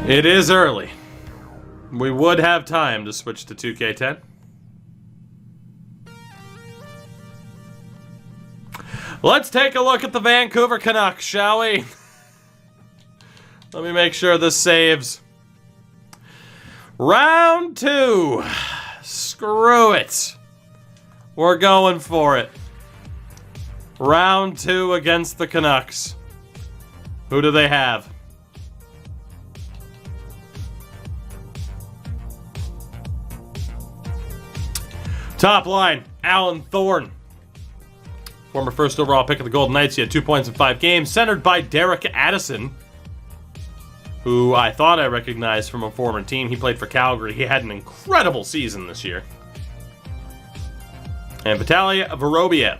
It is early. We would have time to switch to 2K10. Let's take a look at the Vancouver Canucks, shall we? Let me make sure this saves. Round 2. Screw it. We're going for it. Round 2 against the Canucks. Who do they have? Top line, Alan Thorne. Former first overall pick of the Golden Knights. He had 2 points in 5 games. Centered by Derek Addison, who I thought I recognized from a former team. He played for Calgary. He had an incredible season this year. And Vitaly Vorobiev.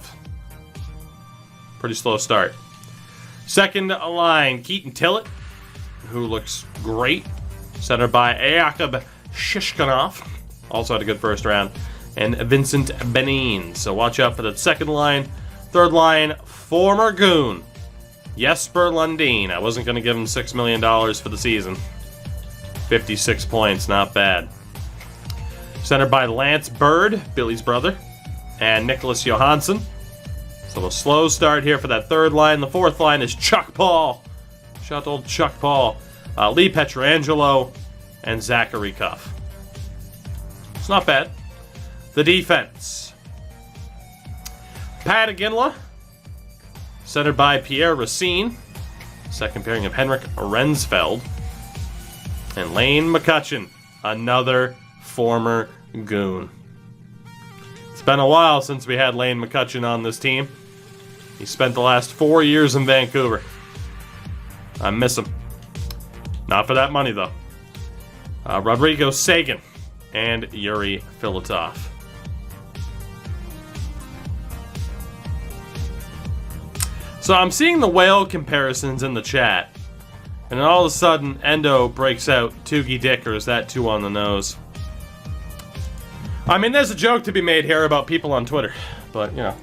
Pretty slow start. Second line, Keaton Tillett, who looks great. Centered by Yakub Shishkinov. Also had a good first round. And Vincent Benin. So watch out for that second line. Third line, former Goon, Jesper Lundin. I wasn't going to give him $6 million for the season. 56 points, not bad. Centered by Lance Bird, Billy's brother, and Nicholas Johansson. So a slow start here for that third line. The fourth line is Chuck Paul. Shout out to old Chuck Paul. Lee Pietrangelo, and Zachary Cuff. It's not bad. The defense. Pat Aginla, centered by Pierre Racine. Second pairing of Henrik Rensfeld. And Lane McCutcheon, another former Goon. It's been a while since we had Lane McCutcheon on this team. He spent the last 4 years in Vancouver. I miss him. Not for that money, though. Rodrigo Sagan and Yuri Filatov. So I'm seeing the whale comparisons in the chat, and then all of a sudden Endo breaks out Toogie Dick, or is that too on the nose? I mean, there's a joke to be made here about people on Twitter, but you know.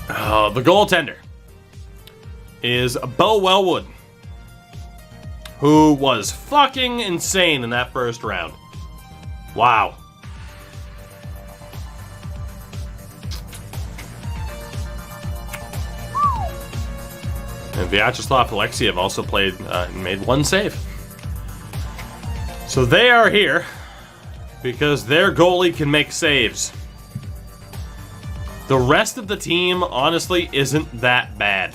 The goaltender is Bo Wellwood, who was fucking insane in that first round. Wow. And Vyacheslav Alexiev also played and made 1 save. So they are here because their goalie can make saves. The rest of the team, honestly, isn't that bad.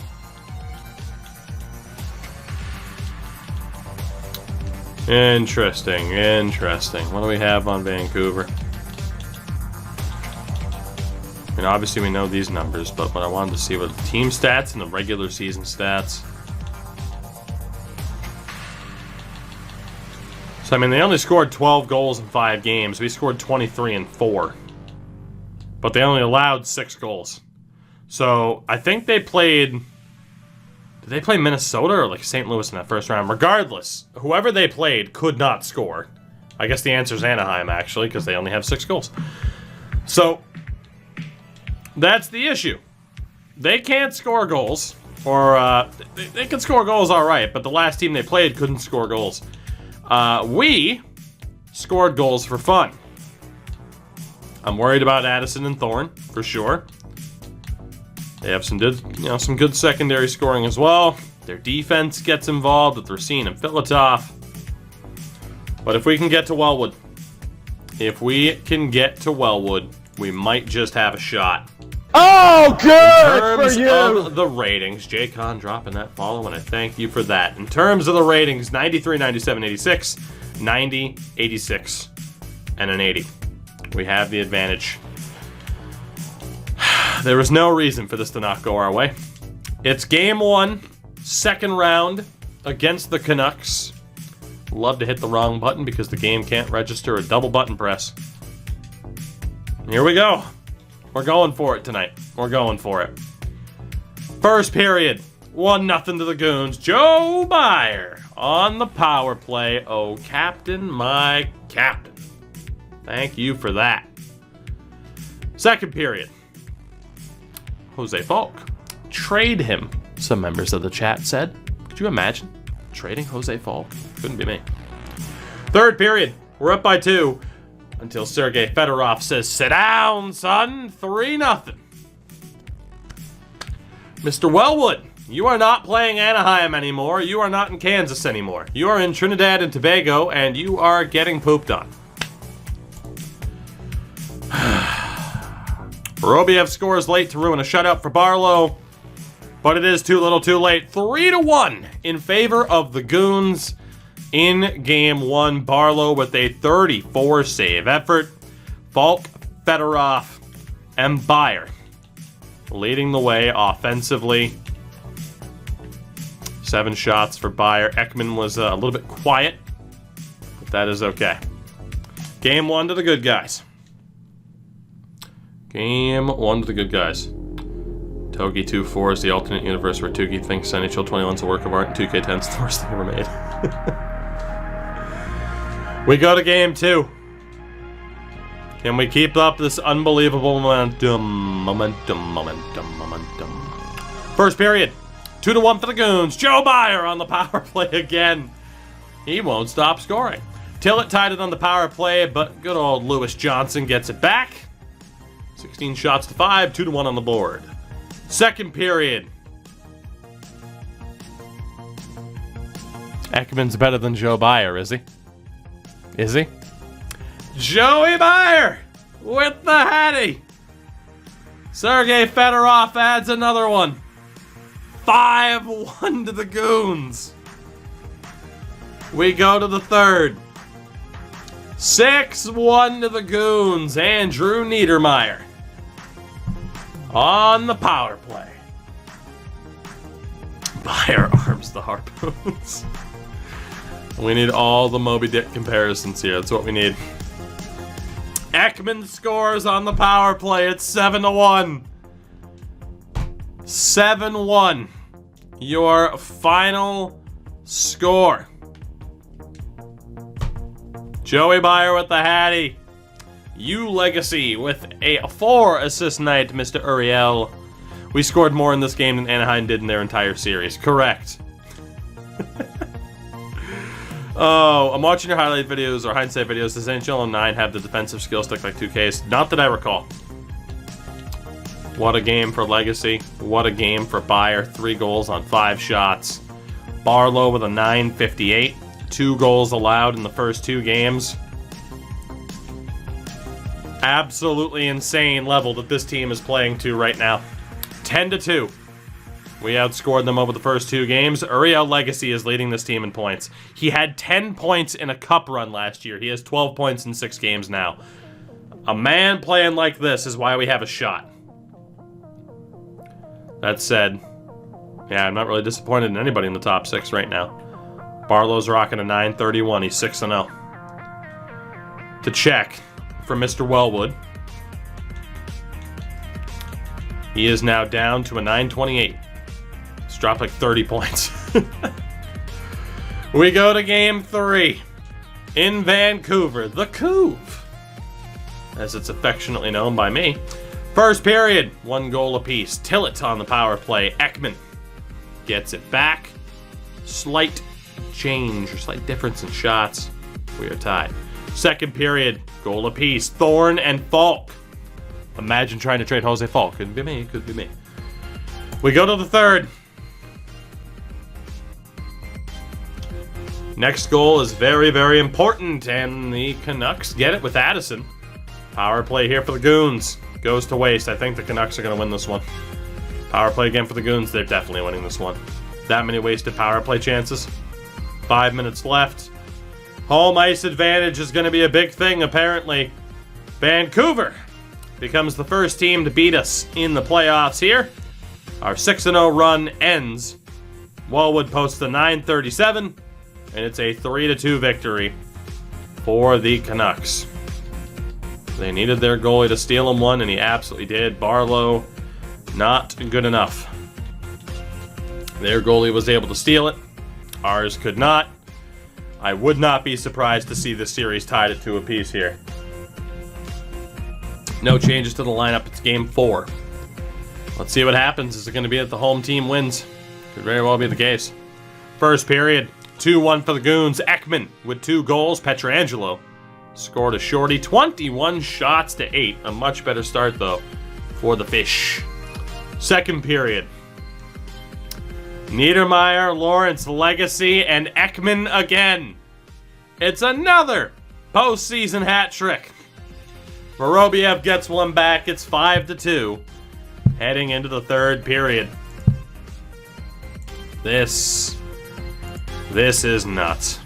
Interesting, interesting. What do we have on Vancouver? And obviously we know these numbers, but what I wanted to see were the team stats and the regular season stats. So, I mean, they only scored 12 goals in 5 games. We scored 23 in 4. But they only allowed 6 goals. So, I think they played... Did they play Minnesota or like St. Louis in that first round? Regardless, whoever they played could not score. I guess the answer is Anaheim, actually, because they only have 6 goals. So... that's the issue. They can't score goals, or they can score goals all right, but the last team they played couldn't score goals. We scored goals for fun. I'm worried about Addison and Thorne, for sure. They have some good secondary scoring as well. Their defense gets involved with Racine and Filatov. But if we can get to Wellwood, we might just have a shot. Oh, good for you! In terms of the ratings, Jay Kahn dropping that follow, and I thank you for that. In terms of the ratings, 93, 97, 86, 90, 86, and an 80. We have the advantage. There was no reason for this to not go our way. It's game 1, second round against the Canucks. Love to hit the wrong button because the game can't register a double button press. Here we go. We're going for it tonight. We're going for it. First period, 1-0 to the Goons. Joe Meyer on the power play. Oh, Captain, my Captain. Thank you for that. Second period, Jose Falk. Trade him, some members of the chat said. Could you imagine trading Jose Falk? Couldn't be me. Third period. We're up by 2 until Sergei Fedorov says, sit down, son. 3-0. Mr. Wellwood, you are not playing Anaheim anymore. You are not in Kansas anymore. You are in Trinidad and Tobago, and you are getting pooped on. Vorobiev scores late to ruin a shutout for Barlow, but it is too little too late. 3-1 in favor of the Goons in Game 1. Barlow with a 34-save effort. Falk, Fedorov, and Byer leading the way offensively. 7 shots for Byer. Ekman was a little bit quiet, but that is okay. Game 1 to the good guys. Game 1 to the good guys. Togi 2-4 is the alternate universe where Tuki thinks NHL 21's a work of art and 2K10's the worst thing ever made. We go to Game 2. Can we keep up this unbelievable momentum? First period. 2-1 for the Goons. Joe Byer on the power play again. He won't stop scoring. Tillett tied it on the power play, but good old Lewis Johnson gets it back. 16 shots to 5, 2-1 on the board. Second period. Ekman's better than Joe Byer, is he? Is he? Joey Byer with the Hattie. Sergei Fedorov adds another one. 5-1 to the Goons. We go to the third. 6-1 to the Goons. Andrew Niedermeyer on the power play. Byer arms the harpoons. We need all the Moby Dick comparisons here. That's what we need. Ekman scores on the power play. It's 7-1. 7-1. Your final score. Joey Byer with the Hattie. You Legacy with a 4-assist night, Mr. Uriel. We scored more in this game than Anaheim did in their entire series. Correct. Oh, I'm watching your highlight videos or hindsight videos. Does NHL 09 have the defensive skill stick like 2K's? Not that I recall. What a game for Legacy. What a game for Byer. 3 goals on 5 shots. Barlow with a 958. 2 goals allowed in the first 2 games. Absolutely insane level that this team is playing to right now. 10-2. We outscored them over the first 2 games. Uriel Legacy is leading this team in points. He had 10 points in a cup run last year. He has 12 points in 6 games now. A man playing like this is why we have a shot. That said, yeah, I'm not really disappointed in anybody in the top 6 right now. Barlow's rocking a 931. He's 6-0. To check for Mr. Wellwood. He is now down to a 928. It's dropped like 30 points. We go to Game 3 in Vancouver. The Couve, as it's affectionately known by me. First period, 1 goal apiece. Tillett on the power play. Ekman gets it back. Slight change or slight difference in shots. We are tied. Second period, goal apiece. Thorne and Falk. Imagine trying to trade Jose Falk. Couldn't be me. Could be me. We go to the third. Next goal is very, very important, and the Canucks get it with Addison. Power play here for the Goons. Goes to waste. I think the Canucks are going to win this one. Power play again for the Goons. They're definitely winning this one. That many wasted power play chances. 5 minutes left. Home ice advantage is going to be a big thing, apparently. Vancouver becomes the first team to beat us in the playoffs here. Our 6-0 run ends. Wellwood posts a 937, and it's a 3-2 victory for the Canucks. They needed their goalie to steal him one, and he absolutely did. Barlow, not good enough. Their goalie was able to steal it. Ours could not. I would not be surprised to see this series tied at 2 apiece here. No changes to the lineup. It's Game 4. Let's see what happens. Is it going to be that the home team wins? Could very well be the case. First period, 2-1 for the Goons. Ekman with 2 goals. Pietrangelo scored a shorty. 21 shots to 8. A much better start, though, for the Fish. Second period, Niedermeyer, Lawrence, Legacy, and Ekman again. It's another postseason hat trick. Vorobiev gets one back. It's 5-2. Heading into the third period. This is nuts.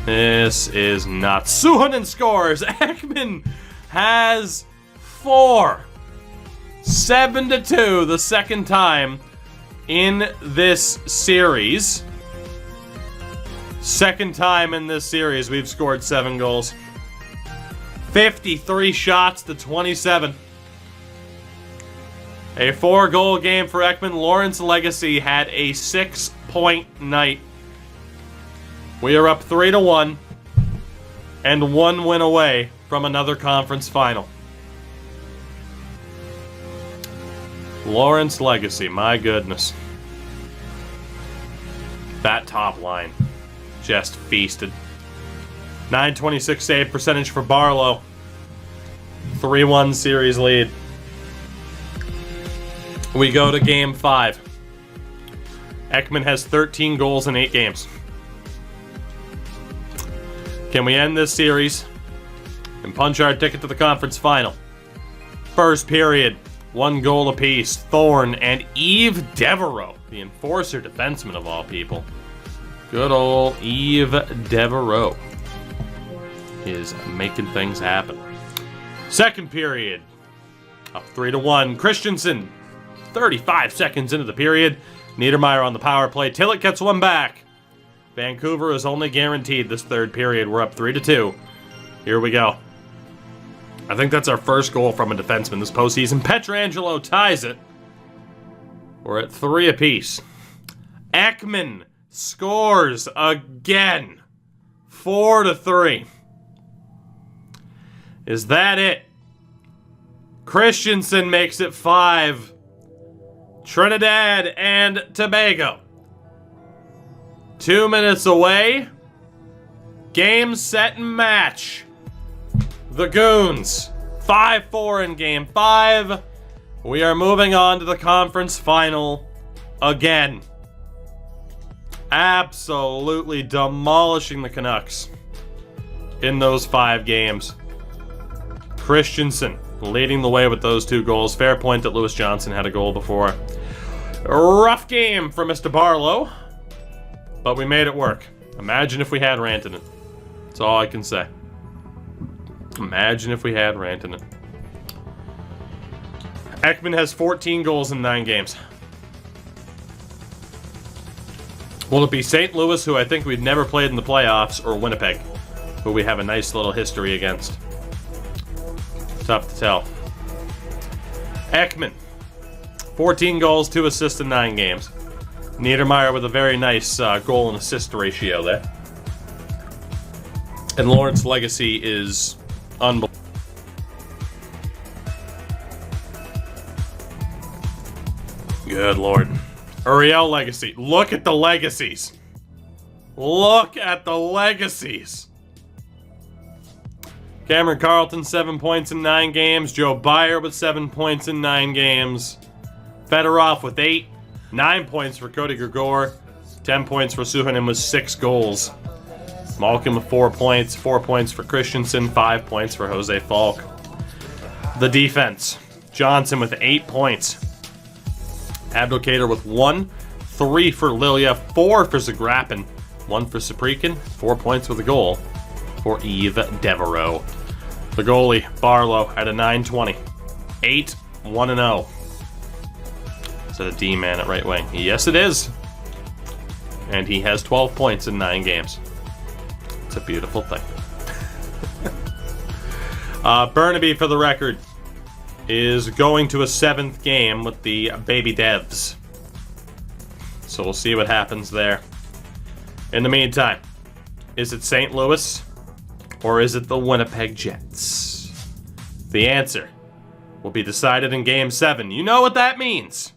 This is nuts. Suhonen scores. Ekman has 4. 7-2, the second time in this series. Second time in this series we've scored 7 goals. 53 shots to 27. A 4-goal game for Ekman. Lawrence Legacy had a 6-point night. We are up 3-1 and 1 win away from another conference final. Lawrence Legacy, my goodness. That top line just feasted. 926 save percentage for Barlow. 3-1 series lead. We go to game 5. Ekman has 13 goals in 8 games. Can we end this series and punch our ticket to the conference final? First period, 1 goal apiece. Thorne and Yves Devereaux, the enforcer defenseman of all people. Good old Yves Devereaux is making things happen. Second period, up 3-1. Christensen, 35 seconds into the period. Niedermeyer on the power play. Tillett gets one back. Vancouver is only guaranteed this third period. We're up 3-2. Here we go. I think that's our first goal from a defenseman this postseason. Pietrangelo ties it. We're at 3 apiece. Ekman scores again. 4-3. Is that it? Christensen makes it 5. Trinidad and Tobago. 2 minutes away. Game, set, and match. The Goons. 5-4 in Game 5. We are moving on to the conference final again. Absolutely demolishing the Canucks in those 5 games. Christensen leading the way with those 2 goals. Fair point that Lewis Johnson had a goal before. Rough game for Mr. Barlow, but we made it work. Imagine if we had Rantanen. That's all I can say. Imagine if we had Rantanen. Ekman has 14 goals in 9 games. Will it be St. Louis, who I think we've never played in the playoffs, or Winnipeg, who we have a nice little history against? Tough to tell. Ekman, 14 goals, 2 assists in 9 games. Niedermeyer with a very nice goal and assist ratio there. And Lawrence Legacy is unbelievable. Good Lord. Uriel Legacy. Look at the legacies. Look at the legacies. Cameron Carlton, 7 points in 9 games. Joe Byer with 7 points in 9 games. Fedorov with 8. 9 points for Cody Gregor. 10 points for Suhonen with 6 goals. Malkin with 4 points. 4 points for Christensen. 5 points for Jose Falk. The defense. Johnson with 8 points. Abdelkader with 1. 3 for Lilia. 4 for Zagrapin. 1 for Saprikin. 4 points with a goal for Yves Devereaux. The goalie, Barlow, at a 920. 8-1-0. Is that a D-man at right wing? Yes, it is. And he has 12 points in 9 games. It's a beautiful thing. Burnaby, for the record, is going to a 7th game with the Baby Devs. So we'll see what happens there. In the meantime, is it St. Louis or is it the Winnipeg Jets? The answer will be decided in Game 7. You know what that means.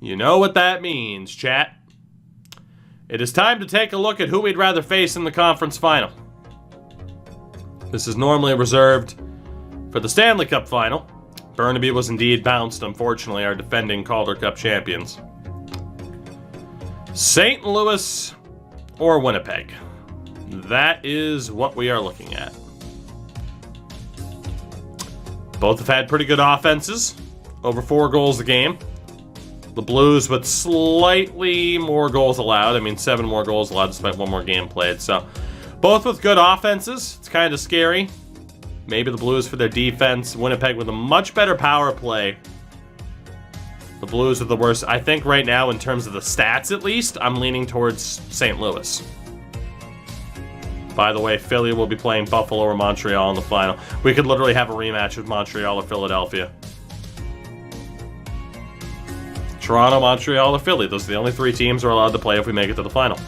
You know what that means, chat. It is time to take a look at who we'd rather face in the conference final. This is normally reserved for the Stanley Cup final. Burnaby was indeed bounced, unfortunately, our defending Calder Cup champions. St. Louis or Winnipeg? That is what we are looking at. Both have had pretty good offenses, over 4 goals a game. The Blues with slightly more goals allowed. I mean, 7 more goals allowed despite 1 more game played. So, both with good offenses. It's kind of scary. Maybe the Blues for their defense. Winnipeg with a much better power play. The Blues are the worst. I think right now, in terms of the stats at least, I'm leaning towards St. Louis. By the way, Philly will be playing Buffalo or Montreal in the final. We could literally have a rematch with Montreal or Philadelphia. Toronto, Montreal, or Philly. Those are the only 3 teams we're allowed to play if we make it to the final.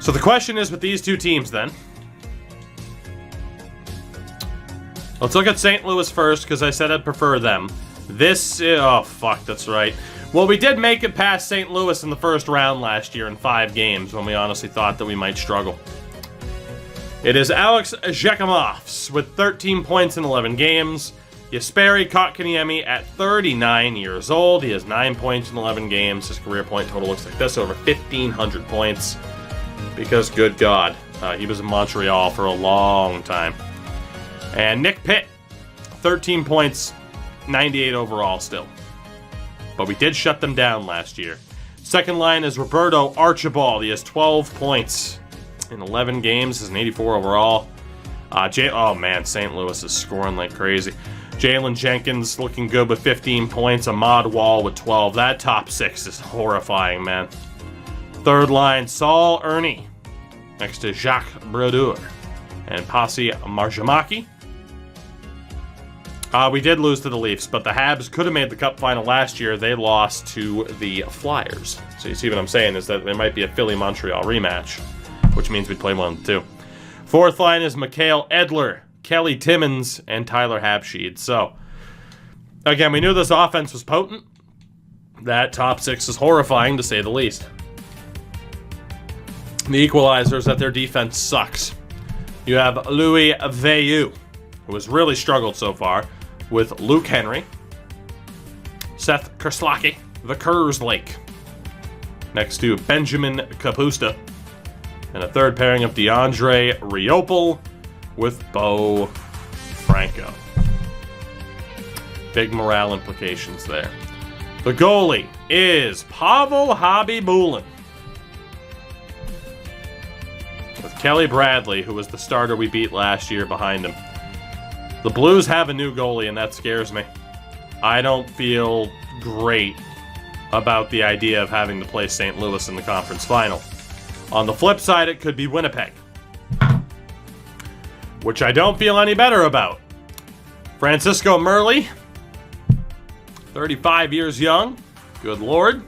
So the question is with these 2 teams then. Let's look at St. Louis first, because I said I'd prefer them. Oh, fuck, that's right. Well, we did make it past St. Louis in the first round last year in 5 games, when we honestly thought that we might struggle. It is Alex Jekhimovs with 13 points in 11 games. Jesperi Kotkaniemi at 39 years old. He has 9 points in 11 games. His career point total looks like this, over 1,500 points. Because, good God, he was in Montreal for a long time. And Nick Pitt, 13 points, 98 overall still. But we did shut them down last year. Second line is Roberto Archibald. He has 12 points in 11 games. He's an 84 overall. Oh, man, St. Louis is scoring like crazy. Jalen Jenkins looking good with 15 points. Ahmad Wall with 12. That top 6 is horrifying, man. Third line, Saul Ernie. Next to Jacques Brodeur and Pasi Marjamaki. We did lose to the Leafs, but the Habs could have made the Cup final last year. They lost to the Flyers. So you see what I'm saying is that there might be a Philly-Montreal rematch, which means we'd play 1 of the 2. Fourth line is Mikael Edler, Kelly Timmins, and Tyler Habsheed. So, again, we knew this offense was potent. That top 6 is horrifying, to say the least. The equalizer is that their defense sucks. You have Louis Veilleux, who has really struggled so far, with Luke Henry, Seth Kerslake, the Kerslake, next to Benjamin Kapusta, and a third pairing of DeAndre Riopel with Bo Franco. Big morale implications there. The goalie is Pavel Habibulin, with Kelly Bradley, who was the starter we beat last year, behind him. The Blues have a new goalie, and that scares me. I don't feel great about the idea of having to play St. Louis in the conference final. On the flip side, it could be Winnipeg, which I don't feel any better about. Francisco Murley, 35 years young. Good Lord.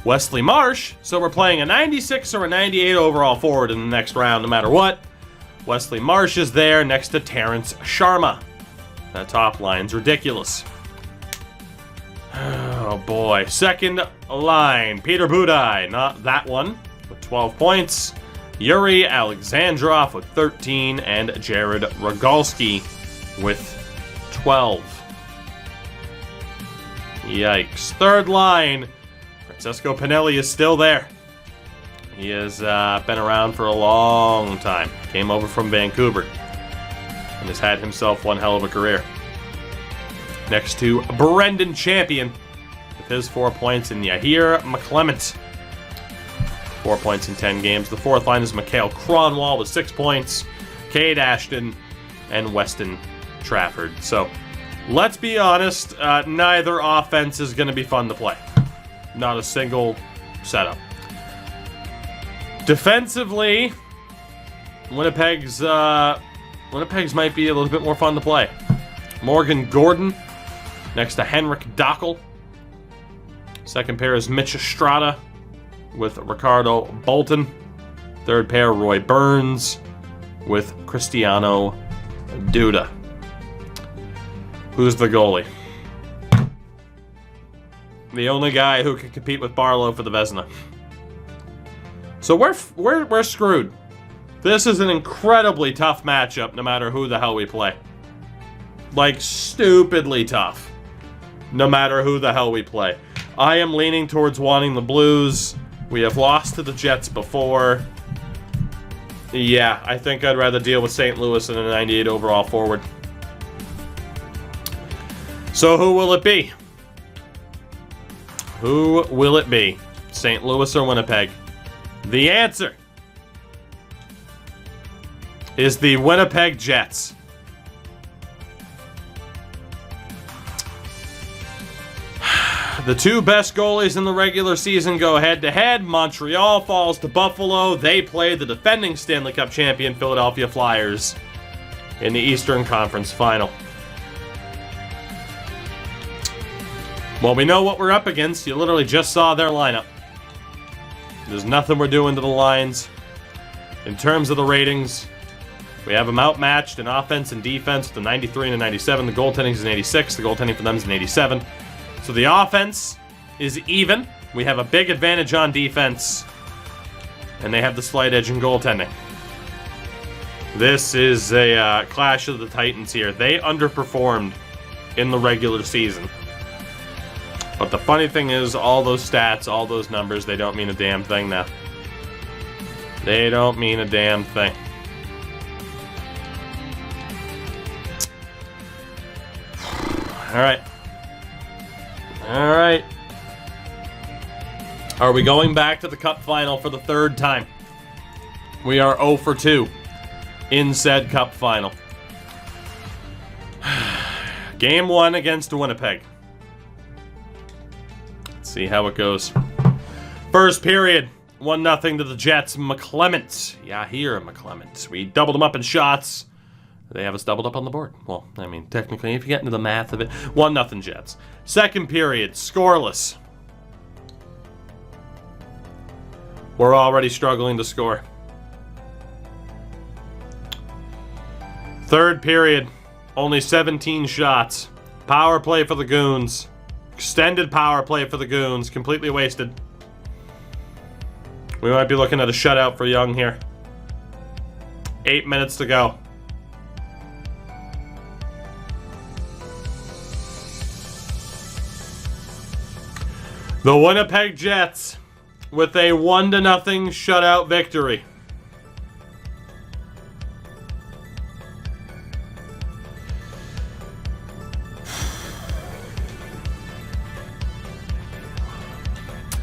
Wesley Marsh, so we're playing a 96 or a 98 overall forward in the next round, no matter what. Wesley Marsh is there next to Terrence Sharma. That top line's ridiculous. Oh boy. Second line, Peter Budaj, not that one, with 12 points. Yuri Alexandrov with 13, and Jared Rogalski with 12. Yikes. Third line, Francesco Pinelli is still there. He has been around for a long time. Came over from Vancouver and has had himself one hell of a career. Next to Brendan Champion with his 4 points, and Yahir McClement, 4 points in 10 games. The fourth line is Mikhail Kronwall with 6 points, Cade Ashton, and Weston Trafford. So, let's be honest, neither offense is going to be fun to play. Not a single setup. Defensively, Winnipeg's might be a little bit more fun to play. Morgan Gordon next to Henrik Dockel. Second pair is Mitch Estrada with Ricardo Bolton. Third pair, Roy Burns with Cristiano Duda. Who's the goalie? The only guy who can compete with Barlow for the Vezina. So we're screwed. This is an incredibly tough matchup no matter who the hell we play. Like, stupidly tough. No matter who the hell we play. I am leaning towards wanting the Blues. We have lost to the Jets before. Yeah, I think I'd rather deal with St. Louis than a 98 overall forward. So who will it be? Who will it be? St. Louis or Winnipeg? The answer is the Winnipeg Jets. The two best goalies in the regular season go head-to-head. Montreal falls to Buffalo. They play the defending Stanley Cup champion Philadelphia Flyers in the Eastern Conference Final. Well, we know what we're up against. You literally just saw their lineup. There's nothing we're doing to the lines. In terms of the ratings, we have them outmatched in offense and defense with a 93 and a 97. The goaltending is an 86. The goaltending for them is an 87. So the offense is even. We have a big advantage on defense. And they have the slight edge in goaltending. This is a clash of the Titans here. They underperformed in the regular season. But the funny thing is, all those stats, all those numbers, they don't mean a damn thing now. They don't mean a damn thing. Alright. Alright. Are we going back to the Cup final for the third time? We are 0 for 2 in said Cup final. Game 1 against Winnipeg. Let's see how it goes. First period, 1-0 to the Jets. McClement. Yeah, here, McClement. We doubled them up in shots. They have us doubled up on the board. Well, I mean, technically, if you get into the math of it, 1-0 Jets. Second period, scoreless. We're already struggling to score. Third period, only 17 shots. Power play for the Goons. Extended power play for the Goons. Completely wasted. We might be looking at a shutout for Young here. 8 minutes to go. The Winnipeg Jets with a 1-0 shutout victory.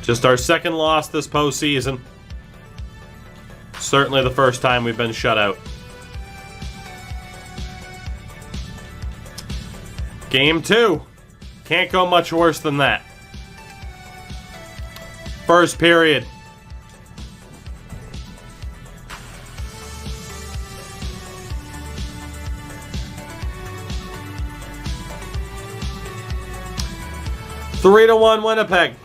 Just our second loss this postseason. Certainly the first time we've been shut out. Game 2. Can't go much worse than that. First period. Three to 1 Winnipeg.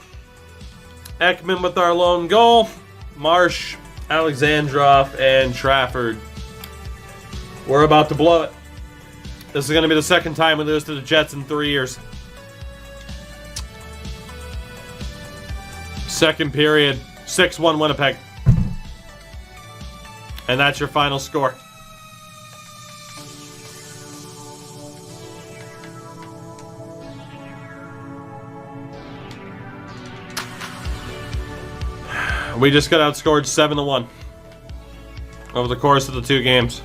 Ekman with our lone goal. Marsh, Alexandrov, and Trafford. We're about to blow it. This is going to be the second time we lose to the Jets in 3 years. Second period, 6-1 Winnipeg. And that's your final score. We just got outscored 7-1 over the course of the 2 games.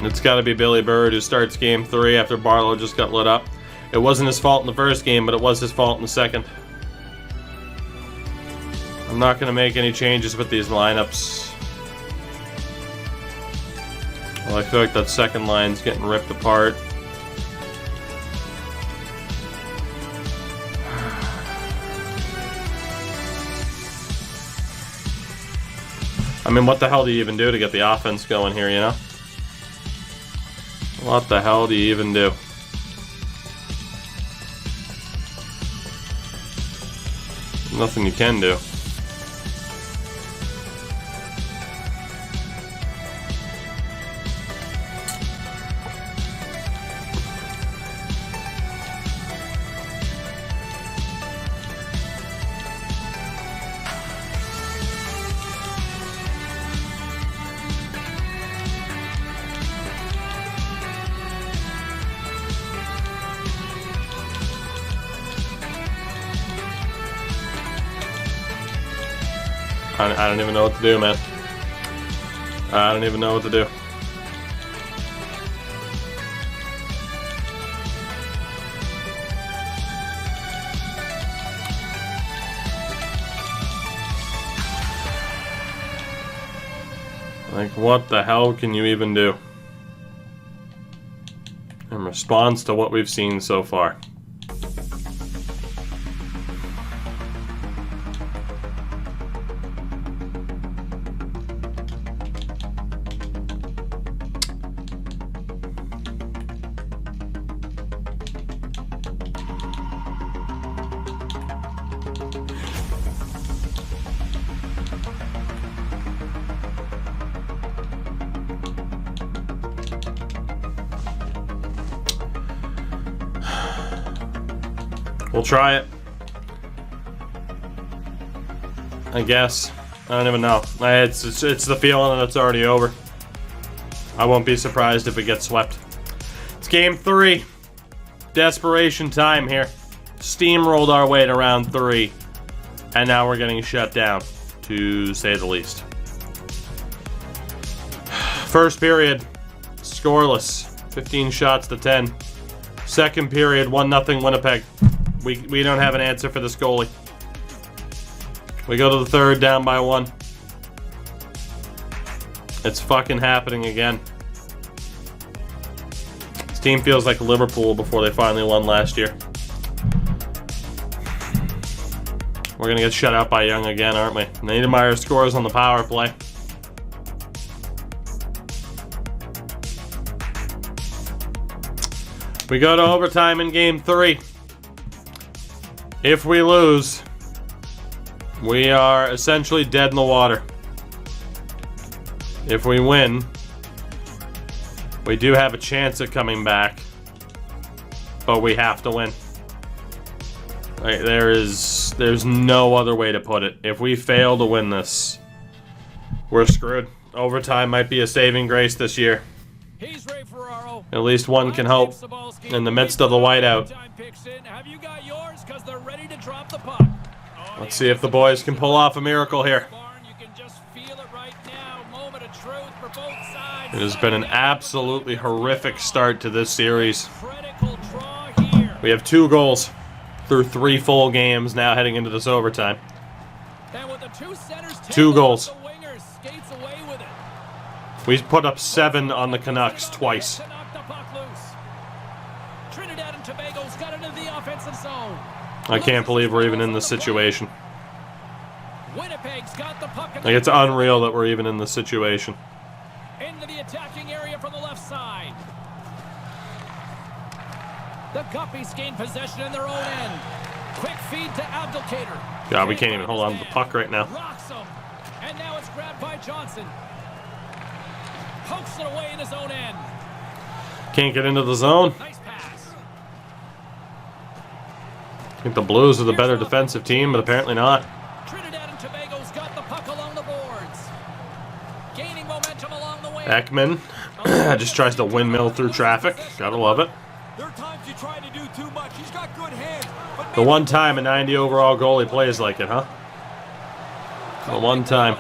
It's got to be Billy Bird who starts game 3 after Barlow just got lit up. It wasn't his fault in the first game, but it was his fault in the second. I'm not going to make any changes with these lineups. Well, I feel like that second line's getting ripped apart. I mean, what the hell do you even do to get the offense going here, you know? What the hell do you even do? Nothing you can do. I don't even know what to do, man. I don't even know what to do. Like, what the hell can you even do in response to what we've seen so far? We'll try it. I guess. I don't even know. It's the feeling that it's already over. I won't be surprised if it gets swept. It's game 3. Desperation time here. Steamrolled our way to round 3. And now we're getting shut down, to say the least. First period, scoreless. 15 shots to 10. Second period, 1-0 Winnipeg. We don't have an answer for this goalie. We go to the third, down by 1. It's fucking happening again. This team feels like Liverpool before they finally won last year. We're gonna get shut out by Young again, aren't we? Niedermeyer scores on the power play. We go to overtime in game 3. If we lose, we are essentially dead in the water. If we win, we do have a chance at coming back, but we have to win. Like, there's no other way to put it. If we fail to win this, we're screwed. Overtime might be a saving grace this year. At least one can hope in the midst of the whiteout. Let's see if the boys can pull off a miracle here. It has been an absolutely horrific start to this series. We have 2 goals through 3 full games now heading into this overtime. 2 goals. We put up 7 on the Canucks twice. I can't believe we're even in this situation. Like, it's unreal that we're even in this situation. Into the attacking area from the left side. The Guppies gain possession in their own end. Quick feed to Abdelkader. God, we can't even hold on to the puck right now. Rocks him. And now it's grabbed by Johnson. Pokes it away in his own end. Can't get into the zone. Nice pass. I think the Blues are the better defensive team, but apparently not. Trinidad and Tobago's got the puck along the boards. Gaining momentum along the way. Ekman just tries to windmill through traffic. Gotta love it. There are times you try to do too much. He's got good hands. But The one time a 90 overall goalie plays like it, huh? The one time.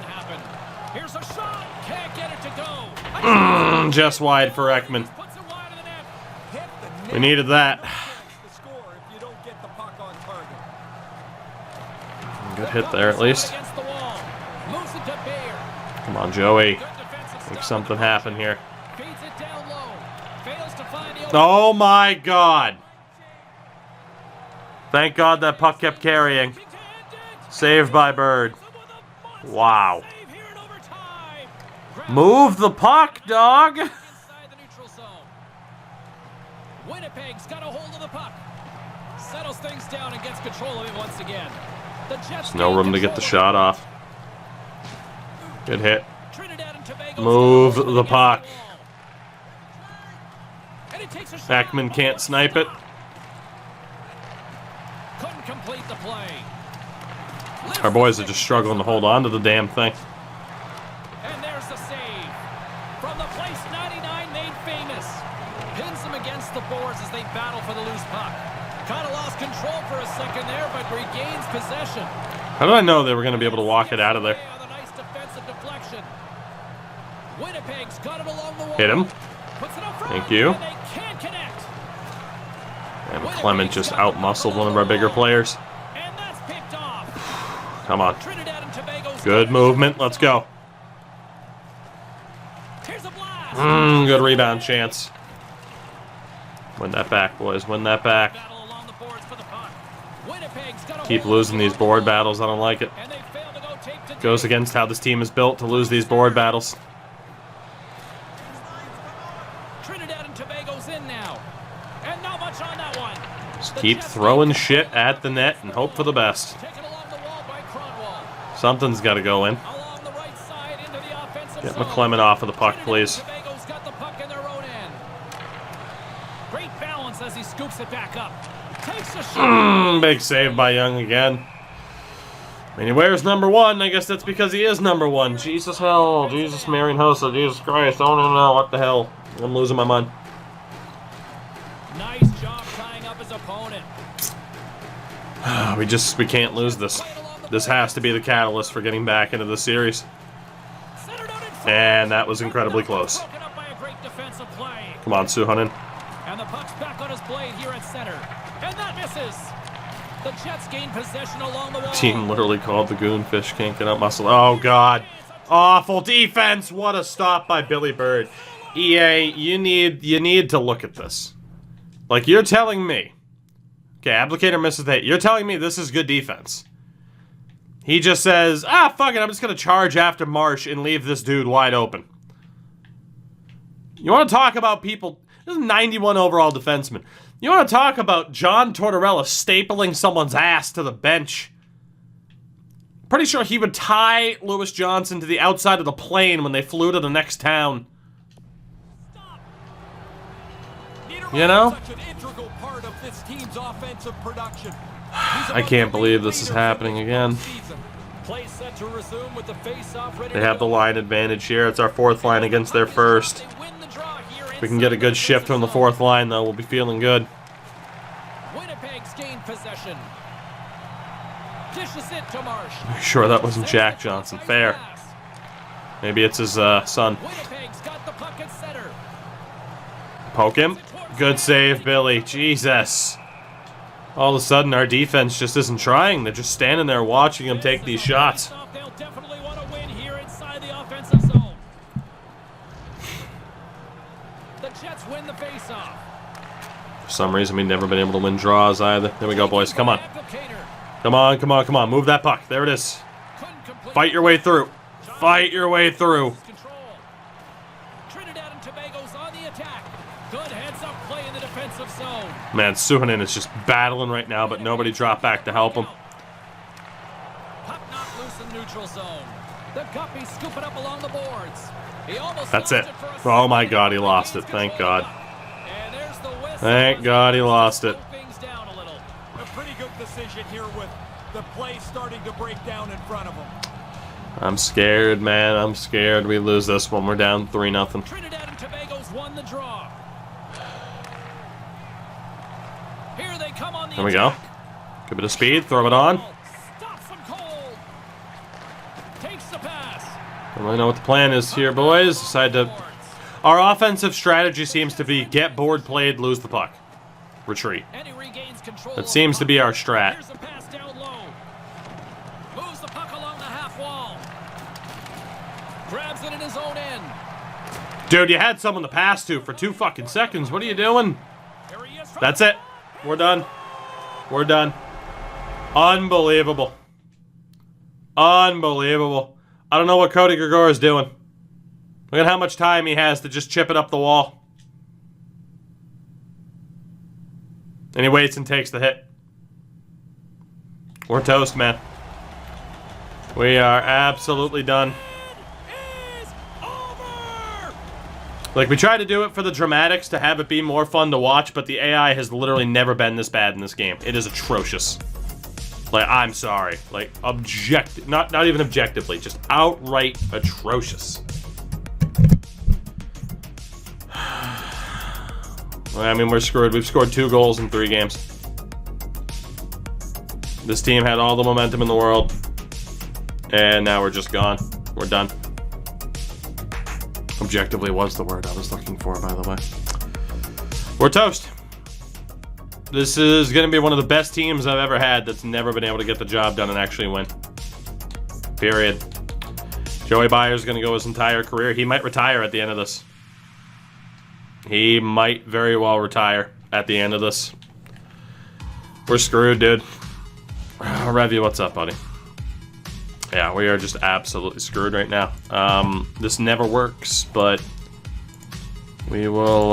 Here's a shot. Can't get it to go. Just wide for Ekman. Puts it wide of the net. hit the net. We needed that. The score if you don't get the puck on target. Good hit there, at least. Against the wall. Moves it to Bayer. Come on, Joey. Good defensive Make stop. something happen here. Feeds it down low. Fails to find the Oh my God. Thank God that puck kept carrying. Saved by Bird. Wow. Move the puck, dog. Inside the neutral zone. Winnipeg's got a hold of the puck. Settles things down and gets control of it once again. The Jets There's no room to get the shot off. Good hit. Trinidad and Tobago Move scores the against puck. wall. And he takes a shot. Ekman can't snipe it. Couldn't complete the play. Our boys are just struggling to hold on to the damn thing. And there's the save. From the place 99 made famous. Pins them against the boards as they battle for the loose puck. Kind of lost control for a second there, but regains possession. How did I know they were going to be able to walk it out of there? On the Winnipeg's got it along the wall. Hit him. Puts it up front, Thank you. and they can't connect. And Clement just out-muscled one of our bigger players. And that's picked off. Come on. Trinidad and Tobago's Good movement. Let's go. Here's a blast. Good rebound chance. Win that back, boys. Win that back. Battle along the boards for the puck. Winnipeg's got a Keep hold losing of these the board ball, battles. I don't like it. and they fail to go tape to Goes tape. against how this team is built to lose these board battles. Trinidad and Tobago's in now. And not much on that one. Just The keep Jets throwing lead. shit at the net and hope for the best. Taken along the wall by Cronwall. Something's got to go in. Along the right side into the offensive Get zone. McClement off of the puck, Trinidad please. and Tobago's got the puck in their own end. Great balance as he scoops it back up. Takes a shot. Big save by Young again. I mean, he wears number 1. I guess that's because he is number 1. Jesus hell. Jesus Mary and Hosa. Jesus Christ. I don't even know what the hell. I'm losing my mind. Nice job tying up his opponent. We can't lose this. This has to be the catalyst for getting back into the series. Centered out in front. And that was incredibly close. Broken up by a great defensive play. Come on, Suhonen. And the puck's back on his blade here at center. And that misses. The Jets gain possession along the wall. Team literally called the Goon fish can't get up muscle. Oh, God. Awful defense. What a stop by Billy Bird. EA, you need to look at this. Like, you're telling me. Okay, applicator misses the hit. You're telling me this is good defense. He just says, fuck it, I'm just going to charge after Marsh and leave this dude wide open. You want to talk about people... This is a 91 overall defenseman. You want to talk about John Tortorella stapling someone's ass to the bench. Pretty sure he would tie Lewis Johnson to the outside of the plane when they flew to the next town. You know? Such an integral part of this team's offensive production. I can't believe this is happening again. Play set to resume with the face-off ready They to have the go. line advantage here. It's our 4th line against their 1st. They win the draw here If we can get a good shift from the 4th line, though, we'll be feeling good. Winnipeg's gained possession. Dishes it to Marsh. Sure, that wasn't Jack Johnson. Fair. Maybe it's his son. Winnipeg's got the puck at center. Poke him. Good save, Billy. Jesus. All of a sudden, our defense just isn't trying. They're just standing there watching him take these shots. They'll definitely want to win here inside the offensive zone. The Jets win the faceoff. For some reason, we've never been able to win draws either. There we go, boys. Come on. Come on, come on, come on. Move that puck. There it is. Fight your way through. Fight your way through. Trinidad and Tobago's on the attack. Good heads-up play in the defensive zone. Man, Suhonen is just battling right now, but nobody dropped back to help him. Puck knocked loose in neutral zone. The Guppy scoop it up along the boards. He almost That's lost it. for a Oh my second. God, he lost it. Gains Thank control. God. And there's the whistle. Thank God he lost it. Slow things down a little. A pretty good decision here with the play starting to break down in front of him. I'm scared, man. I'm scared we lose this one. We're down 3-0. Trinidad and Tobago's won the draw. Here they come on the There we go. attack. Give it a speed. Throw it on. Stops him cold. Takes the pass. Don't really know what the plan is here, boys. Decide to... Our offensive strategy seems to be get board played, lose the puck. Retreat. And he regains control. That seems to be our strat. Here's a pass down low. Moves the puck along the half wall. Grabs it in his own end. Dude, you had someone to pass to for 2 fucking seconds. What are you doing? Here he is from That's it. We're done. We're done. Unbelievable. Unbelievable. I don't know what Cody Gregor is doing. Look at how much time he has to just chip it up the wall. And he waits and takes the hit. We're toast, man. We are absolutely done. is over. Like, we tried to do it for the dramatics to have it be more fun to watch, but the AI has literally never been this bad in this game. It is atrocious. Like, I'm sorry. Like, not even objectively, just outright atrocious. Well, I mean, we're screwed. We've scored 2 goals in 3 games. This team had all the momentum in the world. And now we're just gone. We're done. Objectively was the word I was looking for, by the way. We're toast. This is going to be one of the best teams I've ever had that's never been able to get the job done and actually win. Period. Joey Byers going to go his entire career. He might retire at the end of this. He might very well retire at the end of this. We're screwed, dude. Revy, what's up, buddy? Yeah, we are just absolutely screwed right now. This never works, but we will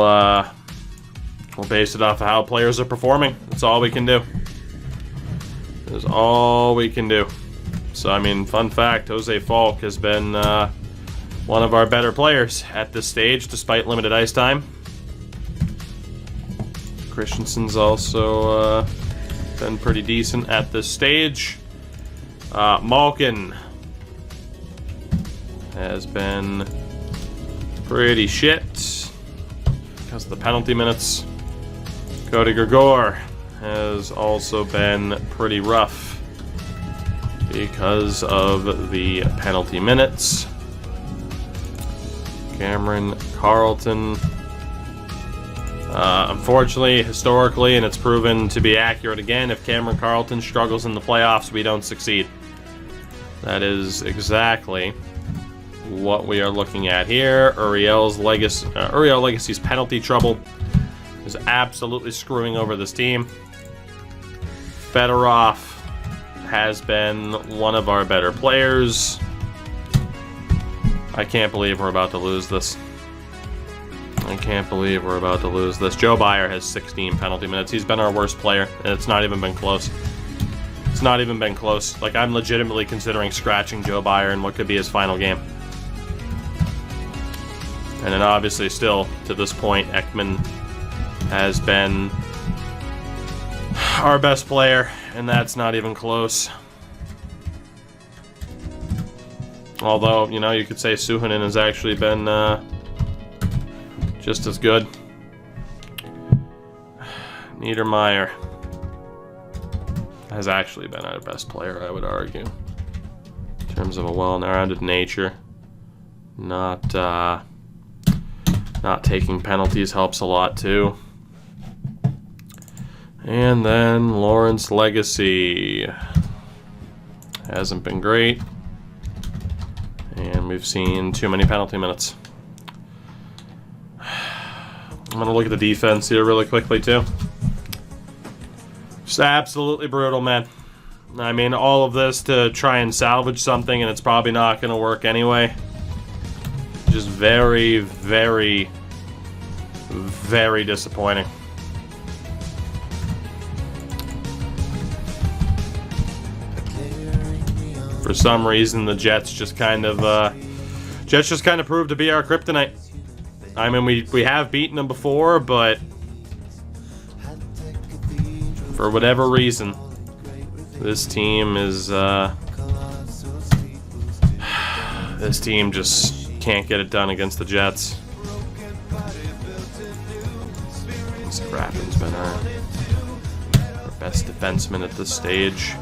we'll base it off of how players are performing. That's all we can do. That's all we can do. So, I mean, fun fact, Jose Falk has been one of our better players at this stage, despite limited ice time. Christensen's also been pretty decent at this stage. Malkin has been pretty shit because of the penalty minutes. Cody Gregor has also been pretty rough because of the penalty minutes. Cameron Carlton, unfortunately, historically, and it's proven to be accurate again, if Cameron Carlton struggles in the playoffs, we don't succeed. That is exactly what we are looking at here. Uriel Legacy's penalty trouble is absolutely screwing over this team. Fedorov has been one of our better players. I can't believe we're about to lose this. I can't believe we're about to lose this. Joe Byer has 16 penalty minutes. He's been our worst player, and it's not even been close. It's not even been close. Like, I'm legitimately considering scratching Joe Byer in what could be his final game. And then obviously still, to this point, Ekman has been our best player, and that's not even close. Although, you know, you could say Suhonen has actually been just as good. Niedermeyer has actually been our best player, I would argue, in terms of a well-rounded nature. Not taking penalties helps a lot too. And then Lawrence Legacy hasn't been great, and we've seen too many penalty minutes. I'm going to look at the defense here really quickly, too. Just absolutely brutal, man. I mean, all of this to try and salvage something, and it's probably not going to work anyway. Just very, very, very disappointing. For some reason, the Jets just kind of proved to be our kryptonite. I mean, we have beaten them before, but for whatever reason, this team is this team just can't get it done against the Jets. Scrappin's been our best defenseman at this stage.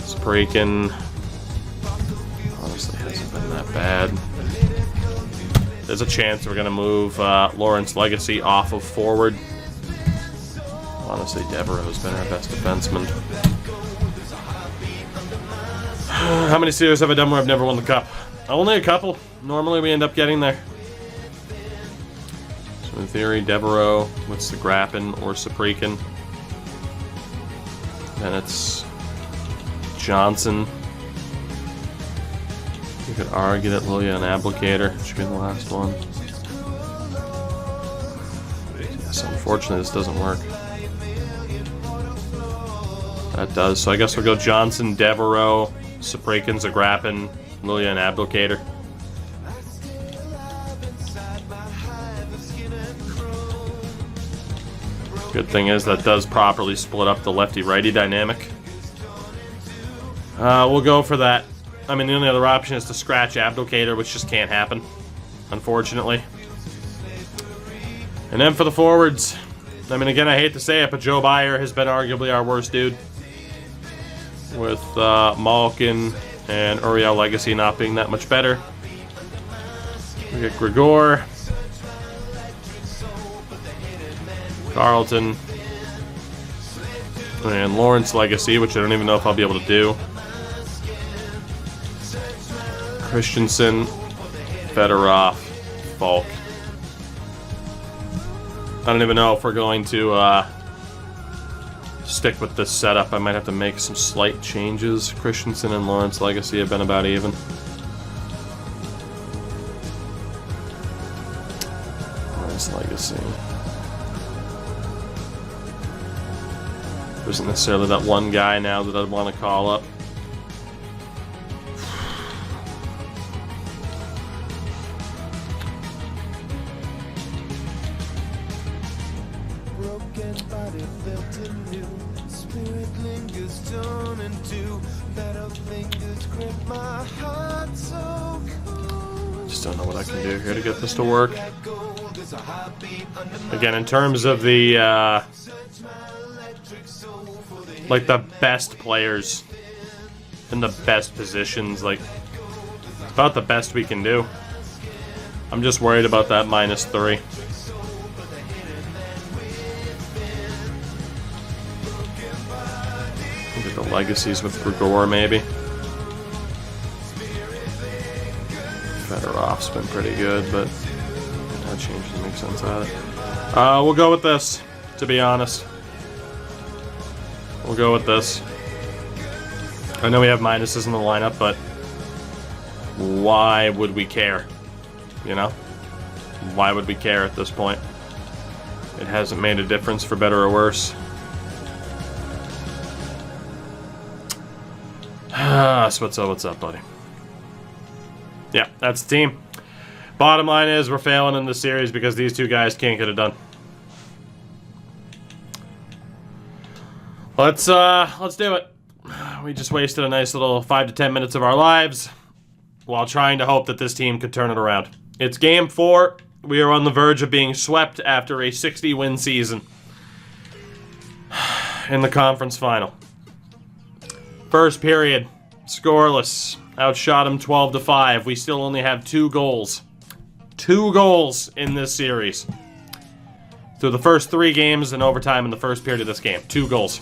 Spraken honestly hasn't been that bad. There's a chance we're going to move Lawrence Legacy off of forward. Honestly, Devereaux's been our best defenseman. How many series have I done where I've never won the cup? Only a couple. Normally we end up getting there. So in theory, Devereaux with Sagrappin or Saprikin. Then it's Johnson. You could argue that Lilia and Applicator should be the last one. Yes, unfortunately this doesn't work. That does. So I guess we'll go Johnson, Devereaux, Saprikin, Zagrappin, Lilia and Applicator. Good thing is that does properly split up the lefty-righty dynamic. We'll go for that. I mean, the only other option is to scratch Abdelkader, which just can't happen, unfortunately. And then for the forwards, I mean, again, I hate to say it, but Joe Byer has been arguably our worst dude, with Malkin and Uriel Legacy not being that much better. We get Grigor, Carlton, and Lawrence Legacy, which I don't even know if I'll be able to do. Christensen, Fedorov, Falk. I don't even know if we're going to stick with this setup. I might have to make some slight changes. Christensen and Lawrence Legacy have been about even. Lawrence Legacy. There isn't necessarily that one guy now that I'd want to call up. Just don't know what I can do here to get this to work. Again, in terms of the like the best players in the best positions, like it's about the best we can do. I'm just worried about that -3. Look at the legacies with Grigor, maybe. Fedorov's been pretty good, but that change doesn't make sense out of it. We'll go with this, to be honest. We'll go with this. I know we have minuses in the lineup, but why would we care? You know? Why would we care at this point? It hasn't made a difference for better or worse. So what's up, buddy? Yeah, that's the team. Bottom line is we're failing in the series because these two guys can't get it done. Let's do it. We just wasted a nice little 5 to 10 minutes of our lives while trying to hope that this team could turn it around. It's game 4. We are on the verge of being swept after a 60-win season in the conference final. First period, scoreless. Outshot him 12-5. We still only have 2 goals. 2 goals in this series. Through the first 3 games and overtime in the first period of this game. 2 goals.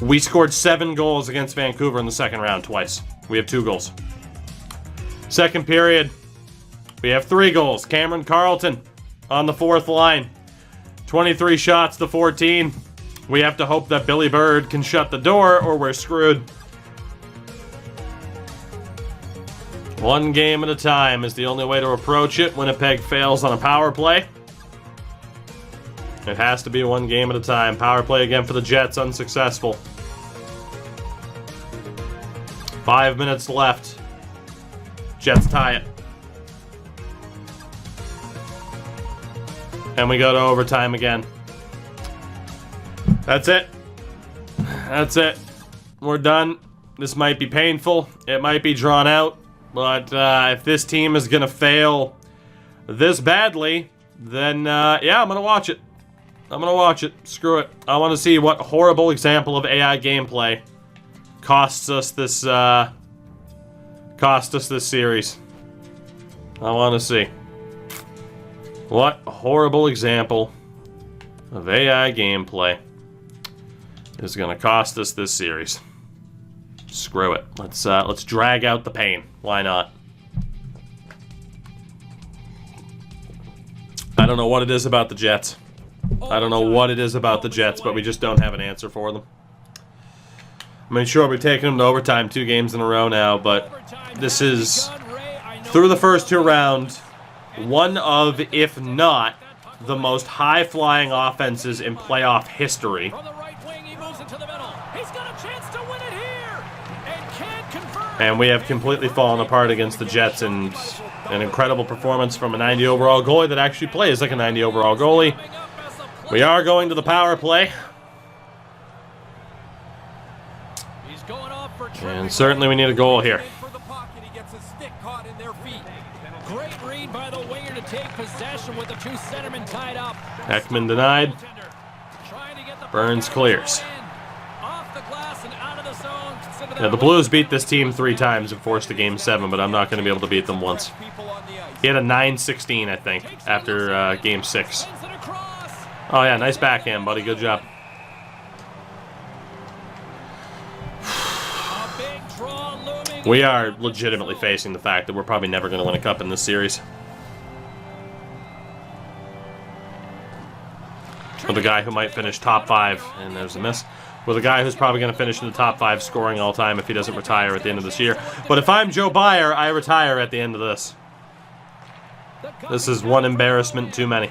We scored 7 goals against Vancouver in the second round twice. We have 2 goals. Second period, we have 3 goals. Cameron Carlton on the 4th line. 23 shots to 14. We have to hope that Billy Bird can shut the door or we're screwed. One game at a time is the only way to approach it. Winnipeg fails on a power play. It has to be one game at a time. Power play again for the Jets, unsuccessful. 5 minutes left. Jets tie it. And we go to overtime again. That's it. That's it. We're done. This might be painful. It might be drawn out. But if this team is going to fail this badly, then yeah, I'm going to watch it. I'm going to watch it. Screw it. I want to see what horrible example of AI gameplay costs us this series. I want to see. What horrible example of AI gameplay is going to cost us this series. Screw it. Let's drag out the pain. Why not? I don't know what it is about the Jets. I don't know what it is about the Jets, but we just don't have an answer for them. I mean, sure, we've taken them to overtime 2 games in a row now, but this is, through the first 2 rounds, one of, if not, the most high-flying offenses in playoff history. And we have completely fallen apart against the Jets, and an incredible performance from a 90 overall goalie that actually plays like a 90 overall goalie. We are going to the power play. And certainly we need a goal here. Great read by the winger to take possession with the 2 centermen tied up. Ekman denied. Burns clears. Yeah, the Blues beat this team 3 times and forced a Game 7, but I'm not going to be able to beat them once. He had a 9-16, I think, after Game 6. Oh, yeah, nice backhand, buddy. Good job. We are legitimately facing the fact that we're probably never going to win a cup in this series. With a guy who might finish top 5, and there's a miss. With a guy who's probably going to finish in the top 5 scoring all time if he doesn't retire at the end of this year. But if I'm Joe Byer, I retire at the end of this. This is one embarrassment too many.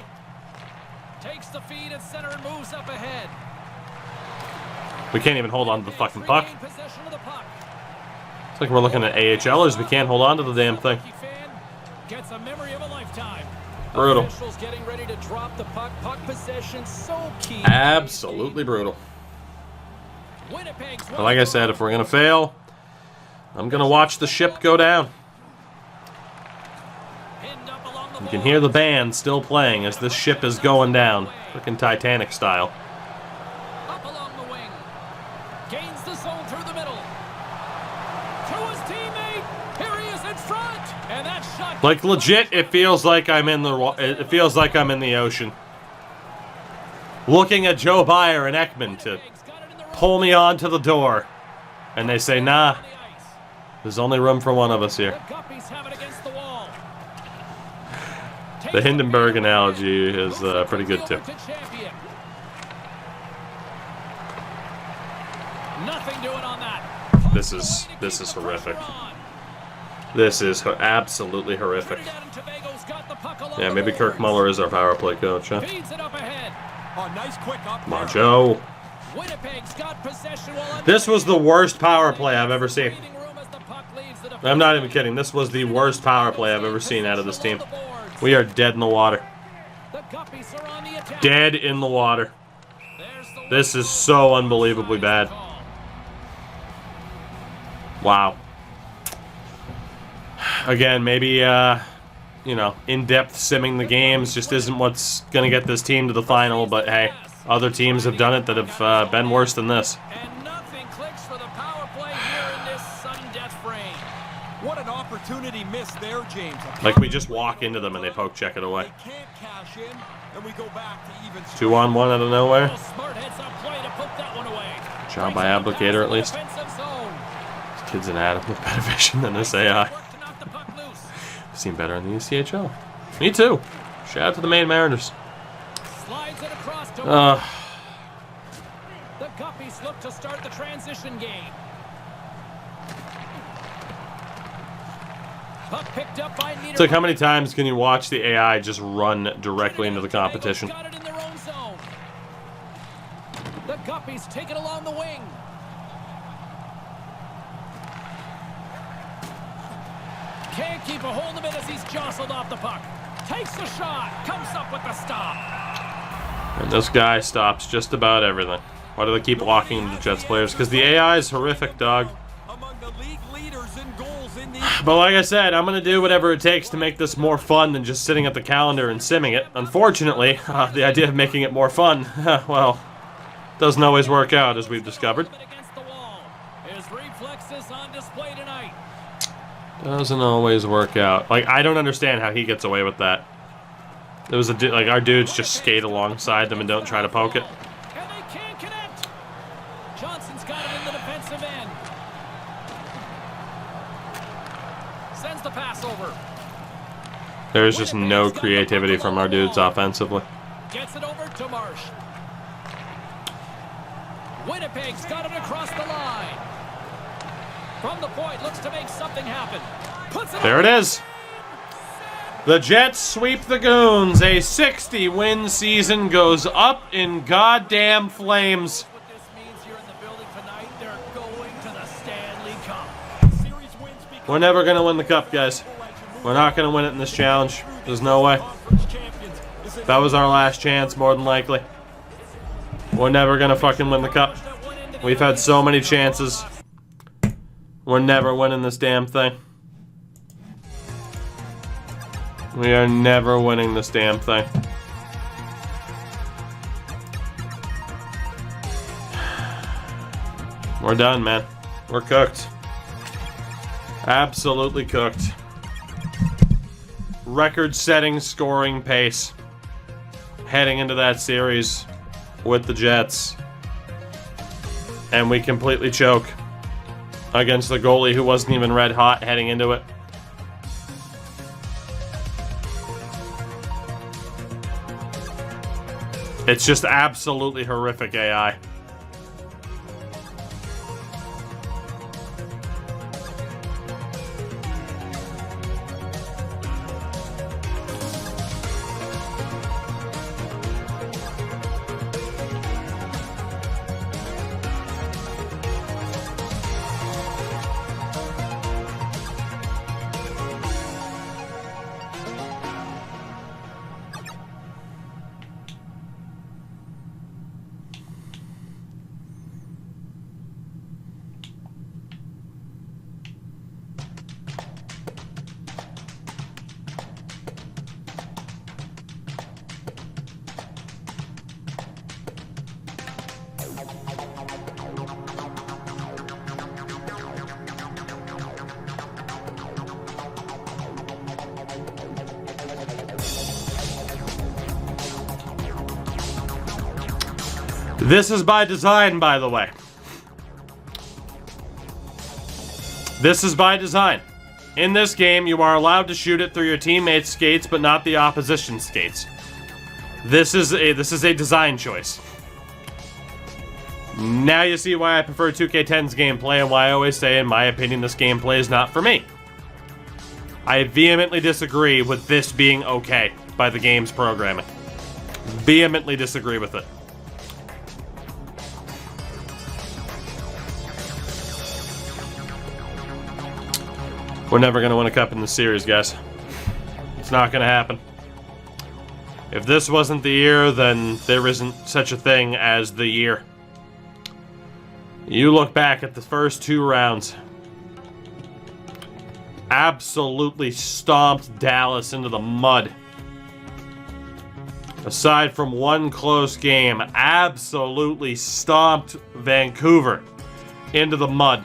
Takes the feed at center and moves up ahead. We can't even hold on to the fucking puck. It's like we're looking at AHLers. We can't hold on to the damn thing. Gets a memory of a lifetime. Brutal. Officials getting ready to drop the puck. Puck possession so key. Absolutely brutal. But like I said, if we're going to fail, I'm going to watch the ship go down. You can hear the band still playing as this ship is going down. Freaking Titanic style. Up along the wing. Gains the zone through the middle. To his teammate. Here he is in front. And that shot. Like legit, it feels like I'm in the ocean. Looking at Joe Byer and Ekman to pull me onto the door. And they say, nah, there's only room for one of us here. The Hindenburg analogy is pretty good too. This is horrific. This is absolutely horrific. Yeah, maybe Kirk Muller is our power play coach, huh? Come on, Joe. This was the worst power play I've ever seen. I'm not even kidding. This was the worst power play I've ever seen out of this team. We are dead in the water. Dead in the water. This is so unbelievably bad. Wow. Again, maybe, you know, in-depth simming the games just isn't what's going to get this team to the final, but hey, other teams have done it that have been worse than this. And nothing clicks for the power play here in this sudden death frame. What an opportunity missed there, James. Like we just walk into them and they poke check it away. They can't cash in, and we go back to even 2-on-1 out of nowhere. Smart heads up play to put that one away. Job by Applicator at least. This kid's an atom with better vision than this AI. Seen better in the ECHL. Me too. Shout out to the Maine Mariners. Slides it across to the Guppies look to start the transition game. Puck picked up by It's like how many times can you watch the AI just run directly into the competition? Got it in their own zone. The Guppies take it along the wing. Can't keep a hold of it as he's jostled off the puck. Takes the shot. Comes up with the stop. And this guy stops just about everything. Why do they keep walking into Jets players? Because the AI is horrific, dog. But like I said, I'm going to do whatever it takes to make this more fun than just sitting at the calendar and simming it. Unfortunately, the idea of making it more fun, well, doesn't always work out, as we've discovered. His reflexes on display tonight. Doesn't always work out. Like, I don't understand how he gets away with that. There was like our dudes just skate alongside them and don't try to poke it. And they can't connect. Johnson's got it in the defensive end. Sends the pass over. There's just no creativity from our dudes offensively. Gets it over to Marsh. Winnipeg's got it across the line. From the point, looks to make something happen. Puts it there it is. The Jets sweep the Goons. A 60-win season goes up in goddamn flames. What this means here in the building tonight, they're going to the Stanley Cup. Series wins because we're never going to win the cup, guys. We're not going to win it in this challenge. There's no way. That was our last chance, more than likely. We're never going to fucking win the cup. We've had so many chances. We're never winning this damn thing. We are never winning this damn thing. We're done, man. We're cooked. Absolutely cooked. record-setting scoring pace heading into that series with the Jets. And we completely choke against the goalie who wasn't even red hot heading into it. It's just absolutely horrific AI. This is by design, by the way. This is by design. In this game, you are allowed to shoot it through your teammates' skates, but not the opposition skates. This is a design choice. Now you see why I prefer 2K10's gameplay and why I always say, in my opinion, this gameplay is not for me. I vehemently disagree with this being okay by the game's programming. Vehemently disagree with it. We're never going to win a cup in this series, guys. It's not going to happen. If this wasn't the year, then there isn't such a thing as the year. You look back at the first 2 rounds. Absolutely stomped Dallas into the mud. Aside from one close game, absolutely stomped Vancouver into the mud.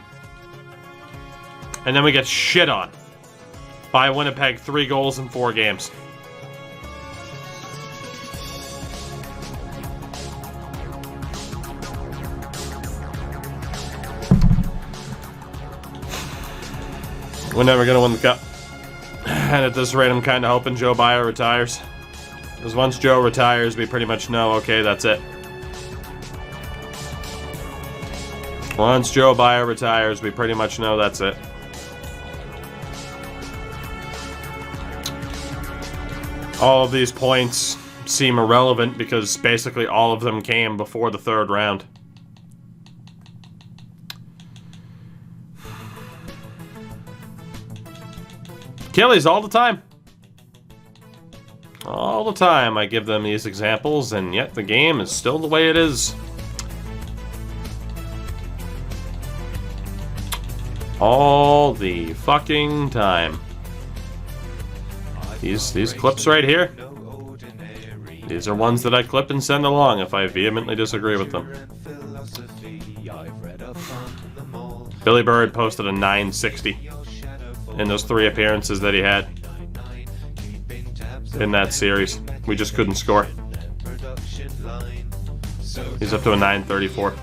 And then we get shit on by Winnipeg, 3 goals in 4 games. We're never going to win the cup. And at this rate, I'm kind of hoping Joe Byer retires. Because once Joe retires, we pretty much know, okay, that's it. Once Joe Byer retires, we pretty much know that's it. All of these points seem irrelevant because basically all of them came before the 3rd round. Achilles all the time. All the time I give them these examples, and yet the game is still the way it is. All the fucking time. These clips right here, these are ones that I clip and send along if I vehemently disagree with them. Billy Bird posted a 960 in those 3 appearances that he had in that series. We just couldn't score. He's up to a 934.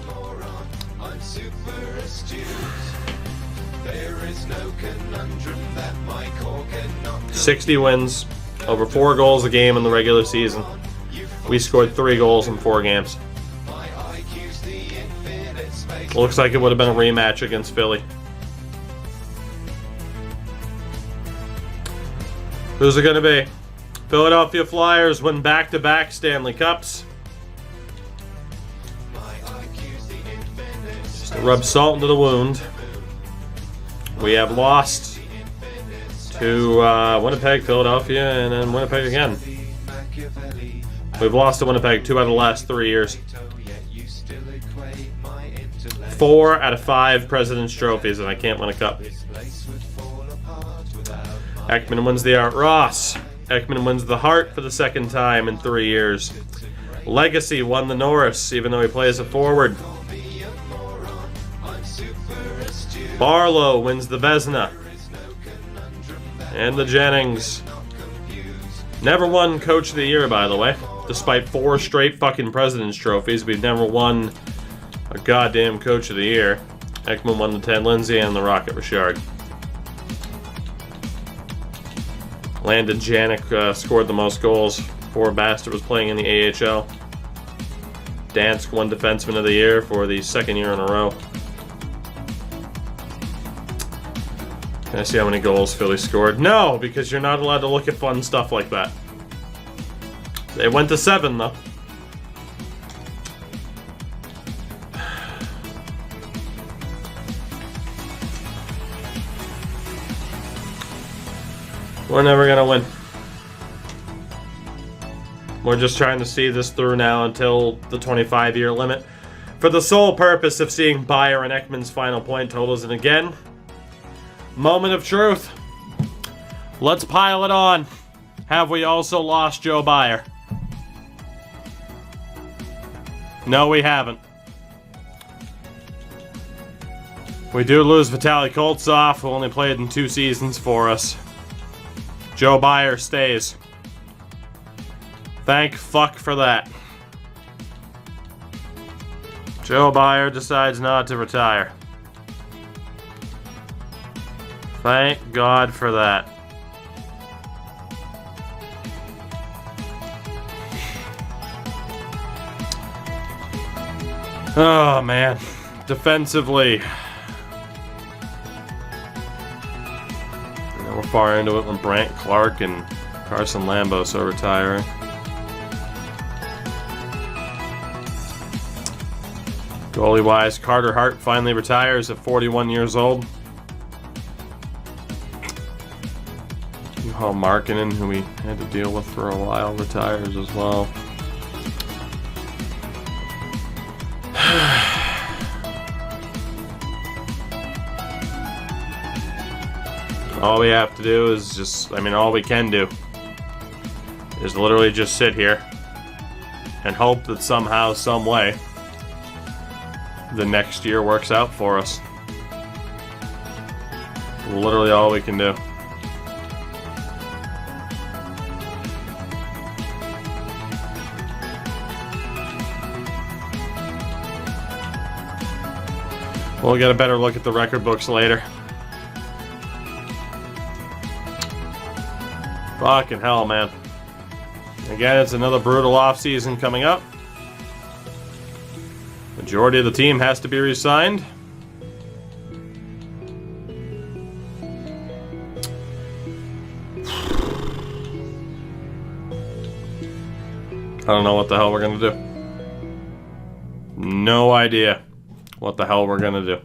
60 wins, over 4 goals a game in the regular season. We scored 3 goals in 4 games. Looks like it would have been a rematch against Philly. Who's it going to be? Philadelphia Flyers win back-to-back Stanley Cups. Just to rub salt into the wound. We have lost to Winnipeg, Philadelphia, and then Winnipeg again. We've lost to Winnipeg 2 out of the last 3 years. 4 out of 5 President's Trophies, and I can't win a cup. Ekman wins the Art Ross. Ekman wins the Hart for the 2nd time in 3 years. Legacy won the Norris, even though he plays a forward. Barlow wins the Vezina. And the Jennings. Never won Coach of the Year, by the way. Despite 4 straight fucking President's Trophies, we've never won a goddamn Coach of the Year. Ekman won the Ted Lindsay and the Rocket Richard. Landon Janik scored the most goals. Poor bastard was playing in the AHL. Dansk won Defenseman of the Year for the 2nd year in a row. Can I see how many goals Philly scored? No, because you're not allowed to look at fun stuff like that. They went to 7, though. We're never gonna win. We're just trying to see this through now until the 25-year limit, for the sole purpose of seeing Bayer and Ekman's final point totals. And again, moment of truth. Let's pile it on. Have we also lost Joe Bayer? No, we haven't. We do lose Vitaly Koltsov, who only played in 2 seasons for us. Joe Bayer stays. Thank fuck for that. Joe Bayer decides not to retire. Thank God for that. Oh man, defensively. You know, we're far into it when Brant Clark and Carson Lambos are retiring. Goalie-wise, Carter Hart finally retires at 41 years old. Juho Markkinen, who we had to deal with for a while, retires as well. All we have to do is just, all we can do is literally just sit here and hope that somehow, some way, the next year works out for us. Literally all we can do. We'll get a better look at the record books later. Fucking hell, man. Again, it's another brutal offseason coming up. Majority of the team has to be re-signed. I don't know what the hell we're gonna do. No idea what the hell we're gonna do.